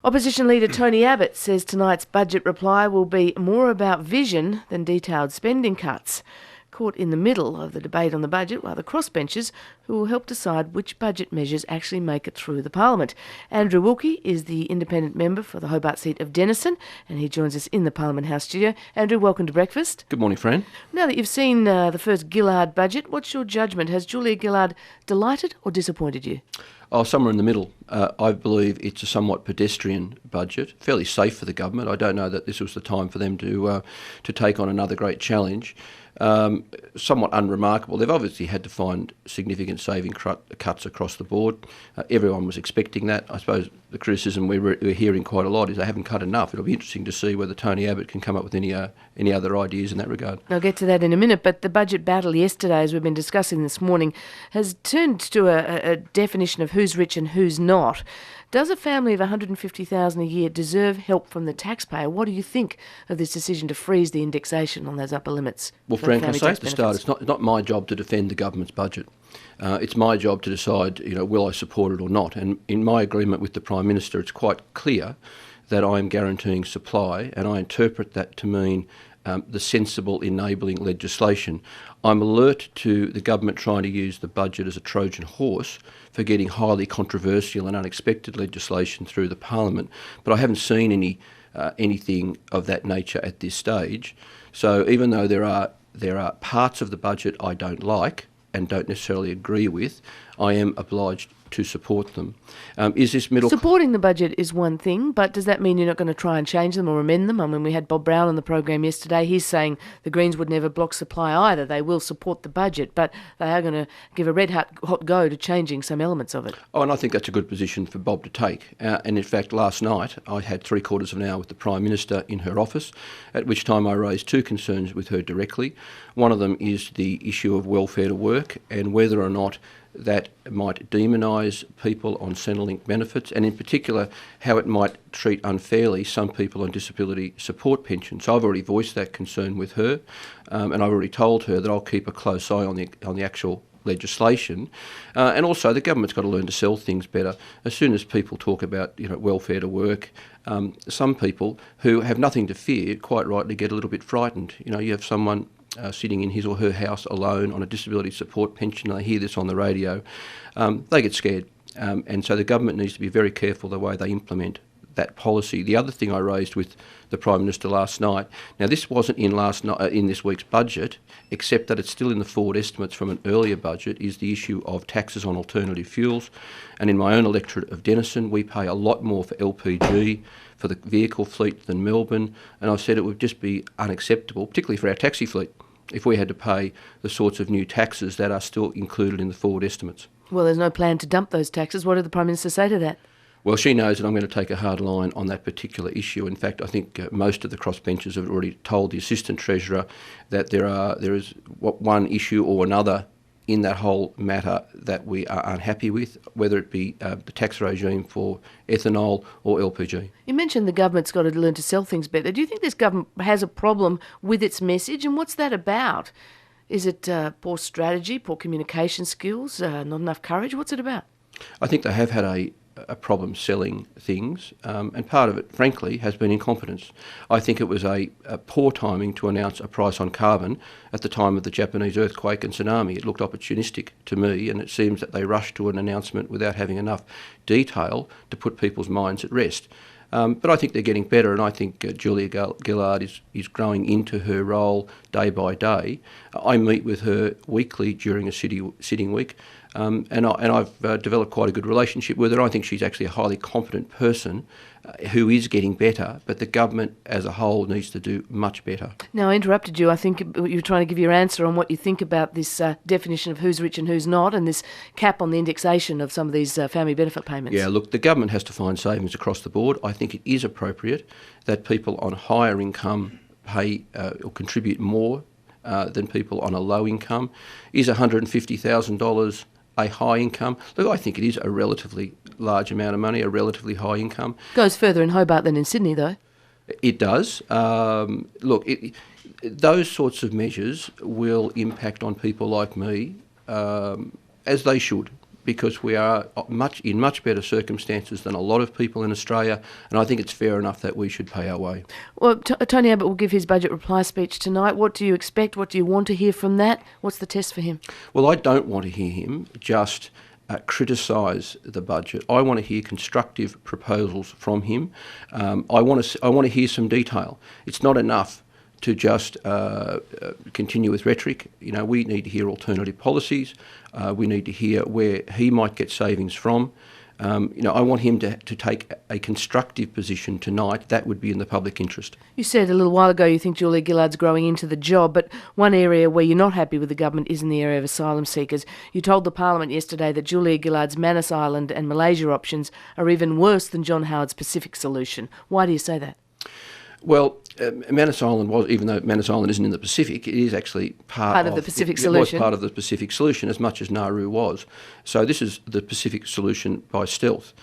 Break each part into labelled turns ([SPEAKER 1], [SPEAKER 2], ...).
[SPEAKER 1] Opposition leader Tony Abbott says tonight's budget reply will be more about vision than detailed spending cuts. Caught in the middle of the debate on the budget are the crossbenchers who will help decide which budget measures actually make it through the Parliament. Andrew Wilkie is the independent member for the Hobart seat of Denison, and he joins us in the Parliament House studio. Andrew, welcome to breakfast.
[SPEAKER 2] Good morning, Fran.
[SPEAKER 1] Now that you've seen the first Gillard budget, what's your judgment? Has Julia Gillard delighted or disappointed you?
[SPEAKER 2] Oh, somewhere in the middle. I believe it's a somewhat pedestrian budget, fairly safe for the government. I don't know that this was the time for them to take on another great challenge. Somewhat unremarkable. They've obviously had to find significant saving cuts across the board. Everyone was expecting that. I suppose the criticism we're hearing quite a lot is they haven't cut enough. It'll be interesting to see whether Tony Abbott can come up with any other ideas in that regard.
[SPEAKER 1] I'll get to that in a minute, but the budget battle yesterday, as we've been discussing this morning, has turned to a definition of who's rich and who's not. Does a family of $150,000 a year deserve help from the taxpayer? What do you think of this decision to freeze the indexation on those upper limits?
[SPEAKER 2] Well, Frank, I say at the start, it's not my job to defend the government's budget. It's my job to decide, will I support it or not? And in my agreement with the Prime Minister, it's quite clear that I am guaranteeing supply, and I interpret that to mean the sensible enabling legislation. I'm alert to the government trying to use the budget as a Trojan horse for getting highly controversial and unexpected legislation through the Parliament, but I haven't seen anything of that nature at this stage. So even though there are parts of the budget I don't like and don't necessarily agree with, I am obliged to support them. Is this middle...
[SPEAKER 1] Supporting the budget is one thing, but does that mean you're not going to try and change them or amend them? I mean, we had Bob Brown on the program yesterday. He's saying the Greens would never block supply either. They will support the budget, but they are going to give a red-hot go to changing some elements of it.
[SPEAKER 2] Oh, and I think that's a good position for Bob to take. And in fact, last night I had 3/4 of an hour with the Prime Minister in her office, at which time I raised two concerns with her directly. One of them is the issue of welfare to work and whether or not that might demonise people on Centrelink benefits, and in particular how it might treat unfairly some people on disability support pensions. So I've already voiced that concern with her, and I've already told her that I'll keep a close eye on the actual legislation. And also the government's got to learn to sell things better. As soon as people talk about welfare to work, some people who have nothing to fear quite rightly get a little bit frightened. You have someone sitting in his or her house alone on a disability support pension, and they hear this on the radio, they get scared. And so the government needs to be very careful the way they implement that policy. The other thing I raised with the Prime Minister last night, now this wasn't in this week's budget, except that it's still in the forward estimates from an earlier budget, is the issue of taxes on alternative fuels. And in my own electorate of Denison, we pay a lot more for LPG for the vehicle fleet than Melbourne, and I've said it would just be unacceptable, particularly for our taxi fleet, if we had to pay the sorts of new taxes that are still included in the forward estimates.
[SPEAKER 1] Well, there's no plan to dump those taxes. What did the Prime Minister say to that?
[SPEAKER 2] Well, she knows that I'm going to take a hard line on that particular issue. In fact, I think most of the crossbenchers have already told the Assistant Treasurer that there is one issue or another in that whole matter that we are unhappy with, whether it be the tax regime for ethanol or LPG.
[SPEAKER 1] You mentioned the government's got to learn to sell things better. Do you think this government has a problem with its message, and what's that about? Is it poor strategy, poor communication skills, not enough courage? What's it about?
[SPEAKER 2] I think they have had a problem selling things, and part of it, frankly, has been incompetence. I think it was a poor timing to announce a price on carbon at the time of the Japanese earthquake and tsunami. It looked opportunistic to me, and it seems that they rushed to an announcement without having enough detail to put people's minds at rest. But I think they're getting better, and I think Julia Gillard is growing into her role day by day. I meet with her weekly during a sitting week, and I've developed quite a good relationship with her. I think she's actually a highly competent person who is getting better, but the government as a whole needs to do much better.
[SPEAKER 1] Now, I interrupted you. I think you were trying to give your answer on what you think about this definition of who's rich and who's not, and this cap on the indexation of some of these family benefit payments.
[SPEAKER 2] Yeah, look, the government has to find savings across the board. I think it is appropriate that people on higher income pay or contribute more than people on a low income. Is $150,000 a high income? Look, I think it is a relatively large amount of money, a relatively high income.
[SPEAKER 1] Goes further in Hobart than in Sydney, though.
[SPEAKER 2] It does. Look, those sorts of measures will impact on people like me, as they should. because we are in much better circumstances than a lot of people in Australia, and I think it's fair enough that we should pay our way.
[SPEAKER 1] Well, Tony Abbott will give his budget reply speech tonight. What do you expect? What do you want to hear from that? What's the test for him?
[SPEAKER 2] Well, I don't want to hear him just criticise the budget. I want to hear constructive proposals from him. I want to hear some detail. It's not enough to just continue with rhetoric. You know, we need to hear alternative policies. We need to hear where he might get savings from. I want him to take a constructive position tonight. That would be in the public interest. You
[SPEAKER 1] said a little while ago you think Julia Gillard's growing into the job, but one area where you're not happy with the government is in the area of asylum seekers. You told the Parliament yesterday that Julia Gillard's Manus Island and Malaysia options are even worse than John Howard's Pacific solution. Why do you say that?
[SPEAKER 2] Well, Manus Island was, even though Manus Island isn't in the Pacific, it is actually part of
[SPEAKER 1] the Pacific solution.
[SPEAKER 2] It was part of the Pacific solution as much as Nauru was. So this is the Pacific solution by stealth.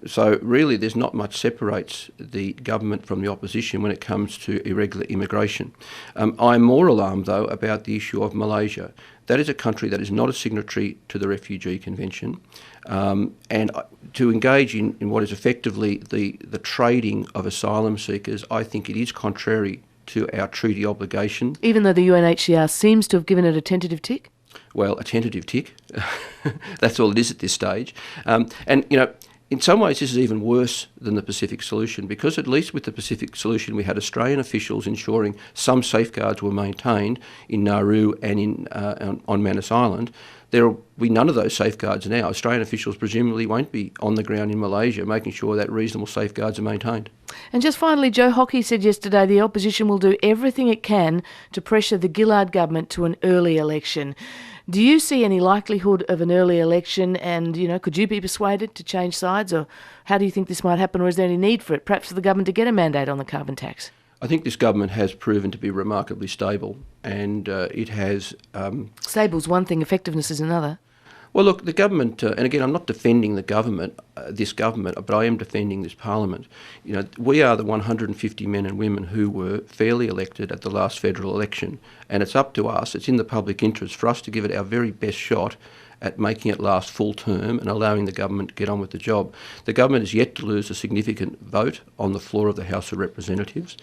[SPEAKER 2] So really there's not much separates the government from the opposition when it comes to irregular immigration. I'm more alarmed, though, about the issue of Malaysia. That is a country that is not a signatory to the Refugee Convention. And to engage in what is effectively the trading of asylum seekers, I think it is contrary to our treaty obligation.
[SPEAKER 1] Even though the UNHCR seems to have given it a tentative tick?
[SPEAKER 2] Well, a tentative tick. That's all it is at this stage. In some ways, this is even worse than the Pacific solution, because at least with the Pacific solution, we had Australian officials ensuring some safeguards were maintained in Nauru and on Manus Island. There will be none of those safeguards now. Australian officials presumably won't be on the ground in Malaysia making sure that reasonable safeguards are maintained.
[SPEAKER 1] And just finally, Joe Hockey said yesterday the opposition will do everything it can to pressure the Gillard government to an early election. Do you see any likelihood of an early election, and, could you be persuaded to change sides, or how do you think this might happen, or is there any need for it, perhaps for the government to get a mandate on the carbon tax?
[SPEAKER 2] I think this government has proven to be remarkably stable, and it has...
[SPEAKER 1] Stable's one thing, effectiveness is another.
[SPEAKER 2] Well, look, the government, and again, I'm not defending the government, this government, but I am defending this parliament. We are the 150 men and women who were fairly elected at the last federal election, and it's up to us, it's in the public interest for us to give it our very best shot at making it last full term and allowing the government to get on with the job. The government is yet to lose a significant vote on the floor of the House of Representatives.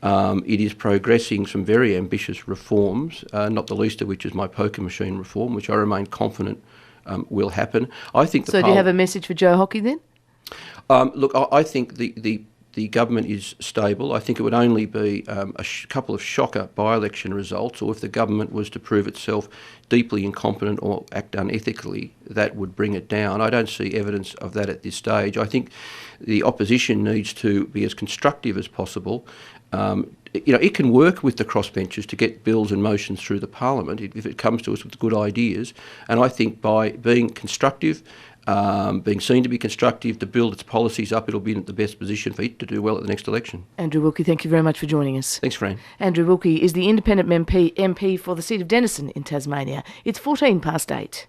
[SPEAKER 2] It is progressing some very ambitious reforms, not the least of which is my poker machine reform, which I remain confident will happen. I think.
[SPEAKER 1] So do you have a message for Joe Hockey then?
[SPEAKER 2] Look, I think the government is stable. I think it would only be a couple of shocker by-election results, or if the government was to prove itself deeply incompetent or act unethically, that would bring it down. I don't see evidence of that at this stage. I think the opposition needs to be as constructive as possible. It can work with the crossbenchers to get bills and motions through the parliament if it comes to us with good ideas. And I think by being constructive, being seen to be constructive, to build its policies up, it'll be in the best position for it to do well at the next election.
[SPEAKER 1] Andrew Wilkie, thank you very much for joining us.
[SPEAKER 2] Thanks, Fran.
[SPEAKER 1] Andrew Wilkie is the independent MP for the seat of Denison in Tasmania. It's 8:14.